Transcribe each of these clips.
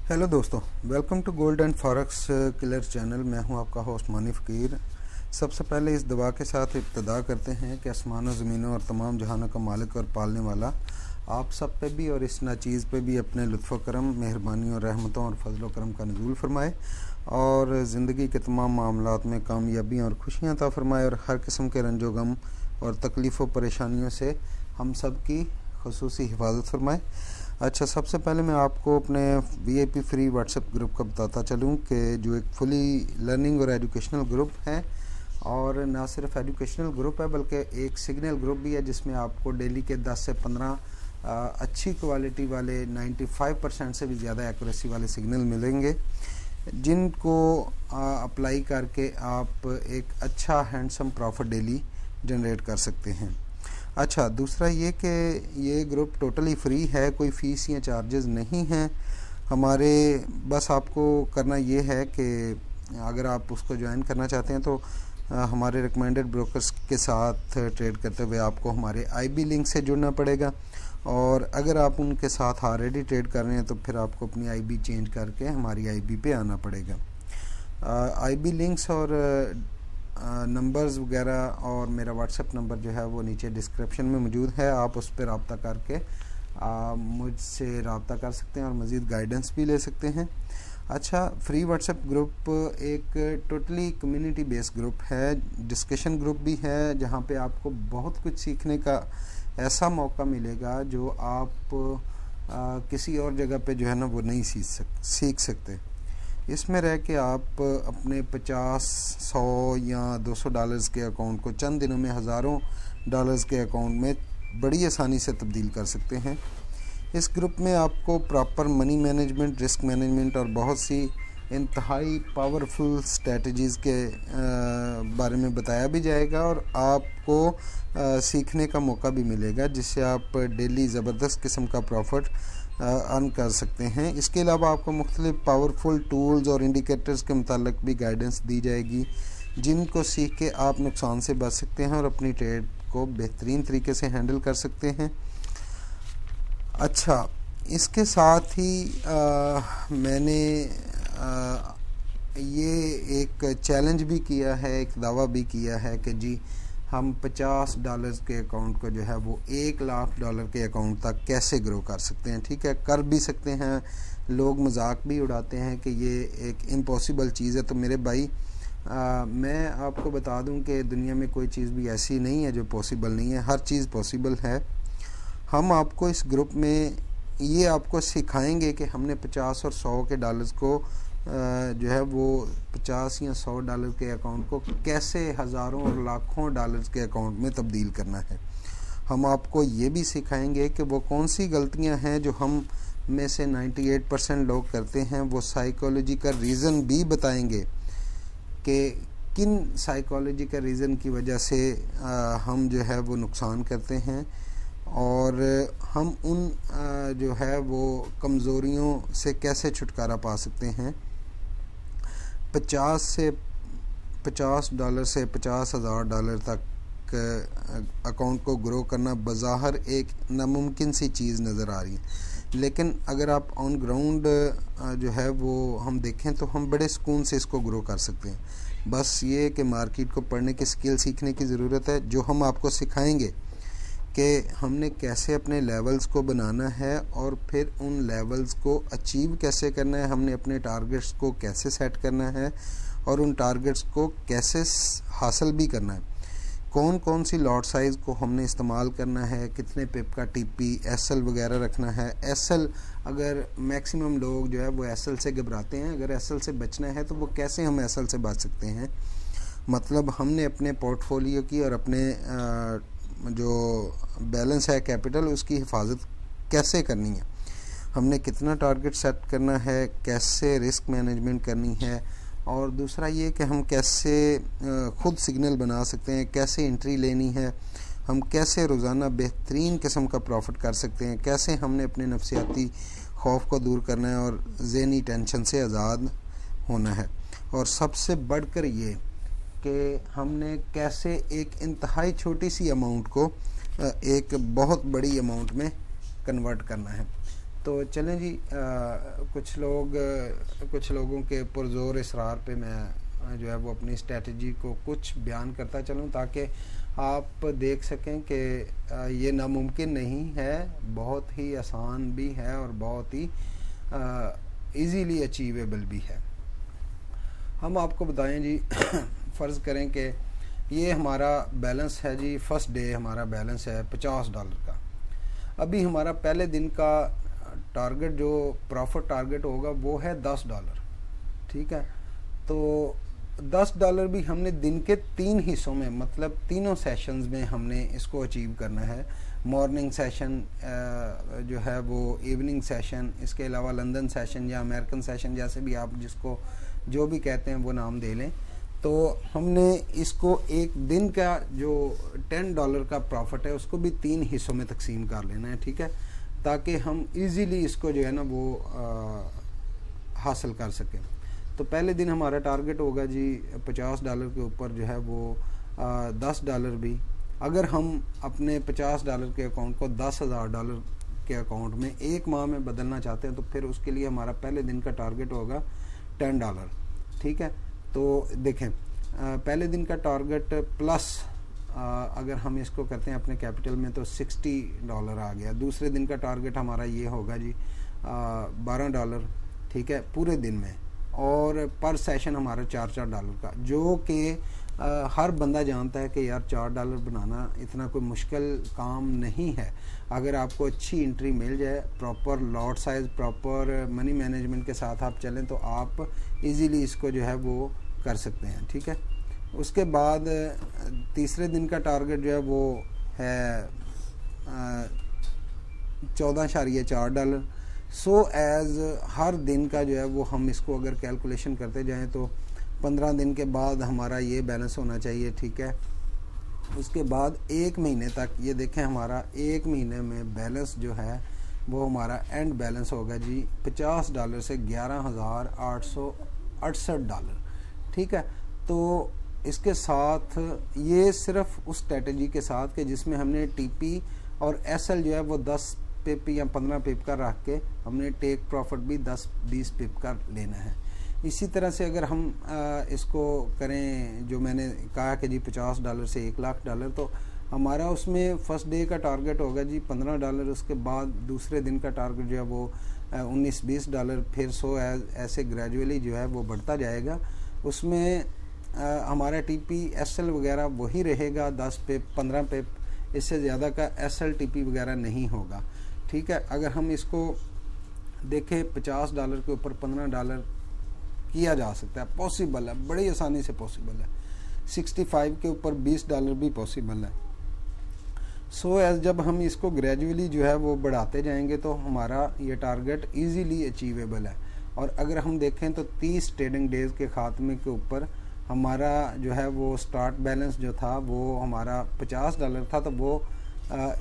Hello दोस्तों, welcome to gold and forex killer channel. मैं हूं आपका होस्ट मानी फ़कीर। सबसे पहले इस दुआ के साथ इब्तिदा करते हैं कि आसमानों ज़मीनों और तमाम जहानों का मालिक और पालने वाला आप सब पे भी और इस नाचीज़ पे भी अपने लुत्फ़ करम, मेहरबानी और रहमतों और फजल करम का नज़ूल फरमाए और ज़िंदगी के तमाम मामलात में कामयाबियाँ और खुशियाँ अता फरमाए और हर किस्म के रंजो गम और तकलीफ़ व परेशानियों से हम सब की ख़ुसूसी हिफाजत फरमाए। अच्छा, सबसे पहले मैं आपको अपने VIP फ्री व्हाट्सएप ग्रुप का बताता चलूँ कि जो एक फुली लर्निंग और एजुकेशनल ग्रुप है, और ना सिर्फ एजुकेशनल ग्रुप है बल्कि एक सिग्नल ग्रुप भी है जिसमें आपको डेली के 10 से 15 अच्छी क्वालिटी वाले 95% से भी ज़्यादा एक्यूरेसी वाले सिग्नल मिलेंगे, जिनको अप्लाई करके आप एक अच्छा हैंडसम प्रॉफिट डेली जनरेट कर सकते हैं। अच्छा, दूसरा ये कि ये ग्रुप टोटली फ्री है, कोई फ़ीस या चार्जेस नहीं हैं हमारे। बस आपको करना ये है कि अगर आप उसको ज्वाइन करना चाहते हैं तो हमारे रिकमेंडेड ब्रोकर्स के साथ ट्रेड करते हुए आपको हमारे IB लिंक से जुड़ना पड़ेगा, और अगर आप उनके साथ ऑलरेडी ट्रेड कर रहे हैं तो फिर आपको अपनी IB चेंज करके हमारी IB पे आना पड़ेगा। IB लिंक्स और नंबर्स वगैरह और मेरा व्हाट्सएप नंबर जो है वो नीचे डिस्क्रिप्शन में मौजूद है। आप उस पर रब्ता करके मुझसे रब्ता कर सकते हैं और मज़ीद गाइडेंस भी ले सकते हैं। अच्छा, फ्री व्हाट्सएप ग्रुप एक टोटली कम्युनिटी बेस्ड ग्रुप है, डिस्कशन ग्रुप भी है, जहाँ पे आपको बहुत कुछ सीखने का ऐसा मौका मिलेगा जो आप किसी और जगह पे जो है ना वो नहीं सीख सकते। इसमें रह के आप अपने 50, 100 या $200 के अकाउंट को चंद दिनों में हज़ारों डॉलर्स के अकाउंट में बड़ी आसानी से तब्दील कर सकते हैं। इस ग्रुप में आपको proper money management, risk management और बहुत सी इंतहाई पावरफुल स्ट्रेटजीज़ के बारे में बताया भी जाएगा, और आपको सीखने का मौका भी मिलेगा जिससे आप डेली ज़बरदस्त किस्म का प्रॉफिट अर्न कर सकते हैं। इसके अलावा आपको मुख्तलिफ पावरफुल टूल्स और इंडिकेटर्स के मुतालिक भी गाइडेंस दी जाएगी, जिनको सीख के आप नुकसान से बच सकते हैं और अपनी ट्रेड को बेहतरीन तरीके से हैंडल कर सकते हैं। अच्छा, इसके साथ ही मैंने ये एक चैलेंज भी किया है, एक दावा भी किया है कि जी हम $50 के अकाउंट को जो है वो $1,00,000 के अकाउंट तक कैसे ग्रो कर सकते हैं। ठीक है, कर भी सकते हैं। लोग मजाक भी उड़ाते हैं कि ये एक इम्पॉसिबल चीज़ है। तो मेरे भाई, मैं आपको बता दूं कि दुनिया में कोई चीज़ भी ऐसी नहीं है जो पॉसिबल नहीं है, हर चीज़ पॉसिबल है। हम आपको इस ग्रुप में ये आपको सिखाएंगे कि हमने 50 और 100 के डॉलर्स को जो है वो 50 या $100 के अकाउंट को कैसे हज़ारों और लाखों डॉलर्स के अकाउंट में तब्दील करना है। हम आपको ये भी सिखाएंगे कि वो कौन सी गलतियां हैं जो हम में से 98% लोग करते हैं। वो साइकोलॉजी का रीज़न भी बताएंगे कि किन साइकोलॉजी का रीज़न की वजह से हम जो है वो नुकसान करते हैं, और हम उन जो है वो कमज़ोरियों से कैसे छुटकारा पा सकते हैं। $50 से $50,000 तक अकाउंट को ग्रो करना बज़ाहिर एक नामुमकिन सी चीज़ नज़र आ रही है, लेकिन अगर आप ऑन ग्राउंड जो है वो हम देखें तो हम बड़े सुकून से इसको ग्रो कर सकते हैं। बस ये कि मार्केट को पढ़ने की स्किल सीखने की ज़रूरत है, जो हम आपको सिखाएंगे कि हमने कैसे अपने लेवल्स को बनाना है और फिर उन लेवल्स को अचीव कैसे करना है, हमने अपने टारगेट्स को कैसे सेट करना है और उन टारगेट्स को कैसे हासिल भी करना है, कौन कौन सी लॉट साइज़ को हमने इस्तेमाल करना है, कितने पिप का TP, SL वगैरह रखना है। SL, अगर मैक्सिमम लोग जो है वो SL से घबराते हैं, अगर SL से बचना है तो वो कैसे हम SL से बच सकते हैं। मतलब हमने अपने पोर्टफोलियो की और अपने जो बैलेंस है कैपिटल, उसकी हिफाजत कैसे करनी है, हमने कितना टारगेट सेट करना है, कैसे रिस्क मैनेजमेंट करनी है, और दूसरा ये कि हम कैसे ख़ुद सिग्नल बना सकते हैं, कैसे एंट्री लेनी है, हम कैसे रोज़ाना बेहतरीन किस्म का प्रॉफिट कर सकते हैं, कैसे हमने अपने नफसियाती खौफ को दूर करना है और ज़हनी टेंशन से आज़ाद होना है, और सबसे बढ़कर ये कि हमने कैसे एक इंतहाई छोटी सी अमाउंट को एक बहुत बड़ी अमाउंट में कन्वर्ट करना है। تو چلیں جی، کچھ لوگوں کے پرزور اصرار پہ میں جو ہے وہ اپنی اسٹریٹجی کو کچھ بیان کرتا چلوں تاکہ آپ دیکھ سکیں کہ یہ ناممکن نہیں ہے، بہت ہی آسان بھی ہے اور بہت ہی ایزیلی اچیویبل بھی ہے۔ ہم آپ کو بتائیں جی، فرض کریں کہ یہ ہمارا بیلنس ہے جی، فرسٹ ڈے ہمارا بیلنس ہے $50 کا۔ ابھی ہمارا پہلے دن کا ٹارگٹ جو پروفٹ ٹارگٹ ہوگا وہ ہے $10، ٹھیک ہے۔ تو $10 بھی ہم نے دن کے 3 حصوں میں، مطلب تینوں سیشنز میں ہم نے اس کو اچیو کرنا ہے۔ مارننگ سیشن جو ہے وہ، ایوننگ سیشن، اس کے علاوہ لندن سیشن یا امریکن سیشن، جیسے بھی آپ جس کو جو بھی کہتے ہیں وہ نام دے لیں۔ تو ہم نے اس کو ایک دن کا جو $10 کا پروفٹ ہے اس کو بھی 3 حصوں میں تقسیم کر لینا ہے، ٹھیک ہے، تاکہ ہم ایزیلی اس کو جو ہے نا وہ حاصل کر سکیں۔ تو پہلے دن ہمارا ٹارگٹ ہوگا جی $50 کے اوپر جو ہے وہ $10 بھی۔ اگر ہم اپنے $50 کے اکاؤنٹ کو $10,000 کے اکاؤنٹ میں ایک ماہ میں بدلنا چاہتے ہیں تو پھر اس کے لیے ہمارا پہلے دن کا ٹارگٹ ہوگا $10، ٹھیک ہے۔ تو دیکھیں، پہلے دن کا ٹارگٹ پلس اگر ہم اس کو کرتے ہیں اپنے کیپٹل میں تو $60 آ گیا۔ دوسرے دن کا ٹارگٹ ہمارا یہ ہوگا جی $12، ٹھیک ہے، پورے دن میں، اور پر سیشن ہمارا $4 کا، جو کہ ہر بندہ جانتا ہے کہ یار $4 بنانا اتنا کوئی مشکل کام نہیں ہے۔ اگر آپ کو اچھی انٹری مل جائے، پراپر لاٹ سائز، پراپر منی مینجمنٹ کے ساتھ آپ چلیں تو آپ ایزیلی اس کو جو ہے وہ کر سکتے ہیں، ٹھیک ہے۔ اس کے بعد تیسرے دن کا ٹارگٹ جو ہے وہ ہے $14.4۔ سو ایز ہر دن کا جو ہے وہ ہم اس کو اگر کیلکولیشن کرتے جائیں تو 15 دن کے بعد ہمارا یہ بیلنس ہونا چاہیے، ٹھیک ہے۔ اس کے بعد ایک مہینے تک، یہ دیکھیں ہمارا ایک مہینے میں بیلنس جو ہے وہ ہمارا اینڈ بیلنس ہوگا جی $50 سے $11,868، ٹھیک ہے۔ تو اس کے ساتھ یہ صرف اس اسٹریٹجی کے ساتھ کہ جس میں ہم نے ٹی پی اور ایس ایل جو ہے وہ 10 پپ یا 15 پپ کا رکھ کے ہم نے ٹیک پروفٹ بھی 10-20 پپ کا لینا ہے۔ اسی طرح سے اگر ہم اس کو کریں، جو میں نے کہا کہ جی $50 سے $1,00,000، تو ہمارا اس میں فرسٹ ڈے کا ٹارگٹ ہوگا جی $15، اس کے بعد دوسرے دن کا ٹارگٹ جو ہے وہ $19-20، پھر ایسے گریجولی جو ہے وہ بڑھتا جائے گا۔ اس میں ہمارا ٹی پی ایس ایل وغیرہ وہی رہے گا، 10 پپ 15 پپ، اس سے زیادہ کا ایس ایل ٹی پی وغیرہ نہیں ہوگا، ٹھیک ہے۔ اگر ہم اس کو دیکھیں $50 کے اوپر $15 کیا جا سکتا ہے، پاسبل ہے، بڑی آسانی سے پاسبل ہے۔ 65 کے اوپر $20 بھی پاسبل ہے۔ سو ایز جب ہم اس کو گریجولی جو ہے وہ بڑھاتے جائیں گے تو ہمارا یہ ٹارگٹ ایزیلی اچیویبل ہے۔ اور اگر ہم دیکھیں تو 30 ٹریڈنگ ڈیز کے خاتمے کے اوپر ہمارا جو ہے وہ سٹارٹ بیلنس جو تھا وہ ہمارا $50 تھا، تو وہ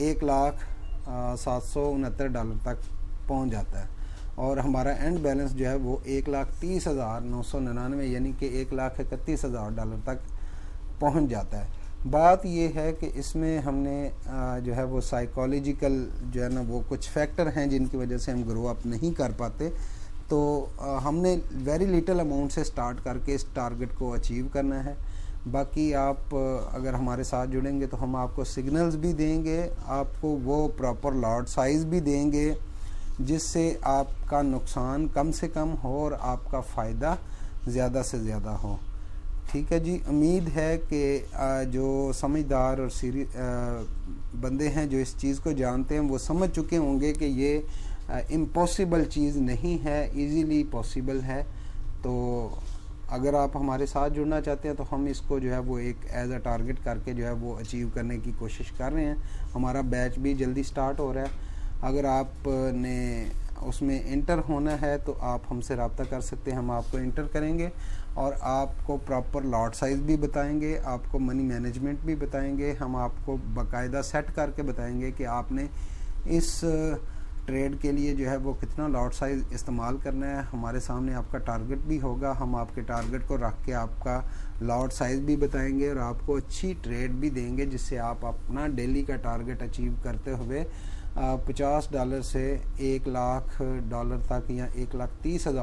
$1,769 تک پہنچ جاتا ہے، اور ہمارا اینڈ بیلنس جو ہے وہ $1,30,999 یعنی کہ $1,31,000 تک پہنچ جاتا ہے۔ بات یہ ہے کہ اس میں ہم نے جو ہے وہ سائیکالوجیکل جو ہے نا وہ کچھ فیکٹر ہیں جن کی وجہ سے ہم گرو اپ نہیں کر پاتے، تو ہم نے ویری لٹل اماؤنٹ سے سٹارٹ کر کے اس ٹارگٹ کو اچیو کرنا ہے۔ باقی آپ اگر ہمارے ساتھ جڑیں گے تو ہم آپ کو سگنلز بھی دیں گے، آپ کو وہ پراپر لاٹ سائز بھی دیں گے جس سے آپ کا نقصان کم سے کم ہو اور آپ کا فائدہ زیادہ سے زیادہ ہو، ٹھیک ہے جی۔ امید ہے کہ جو سمجھدار اور بندے ہیں جو اس چیز کو جانتے ہیں وہ سمجھ چکے ہوں گے کہ یہ امپاسبل چیز نہیں ہے، ایزیلی پاسبل ہے۔ تو اگر آپ ہمارے ساتھ جڑنا چاہتے ہیں تو ہم اس کو جو ہے وہ ایک ایز اے ٹارگٹ کر کے جو ہے وہ اچیو کرنے کی کوشش کر رہے ہیں۔ ہمارا بیچ بھی جلدی سٹارٹ ہو رہا ہے۔ اگر آپ نے اس میں انٹر ہونا ہے تو آپ ہم سے رابطہ کر سکتے ہیں، ہم آپ کو انٹر کریں گے اور آپ کو پراپر لاٹ سائز بھی بتائیں گے، آپ کو منی مینجمنٹ بھی بتائیں گے، ہم آپ کو باقاعدہ سیٹ کر کے بتائیں گے کہ آپ نے اس ٹریڈ کے لیے جو ہے وہ کتنا لاٹ سائز استعمال کرنا ہے۔ ہمارے سامنے آپ کا ٹارگٹ بھی ہوگا، ہم آپ کے ٹارگٹ کو رکھ کے آپ کا لاٹ سائز بھی بتائیں گے اور آپ کو اچھی ٹریڈ بھی دیں گے جس سے آپ اپنا ڈیلی کا ٹارگٹ اچیو کرتے ہوئے $50 سے $1,00,000 تک یا $1,30,000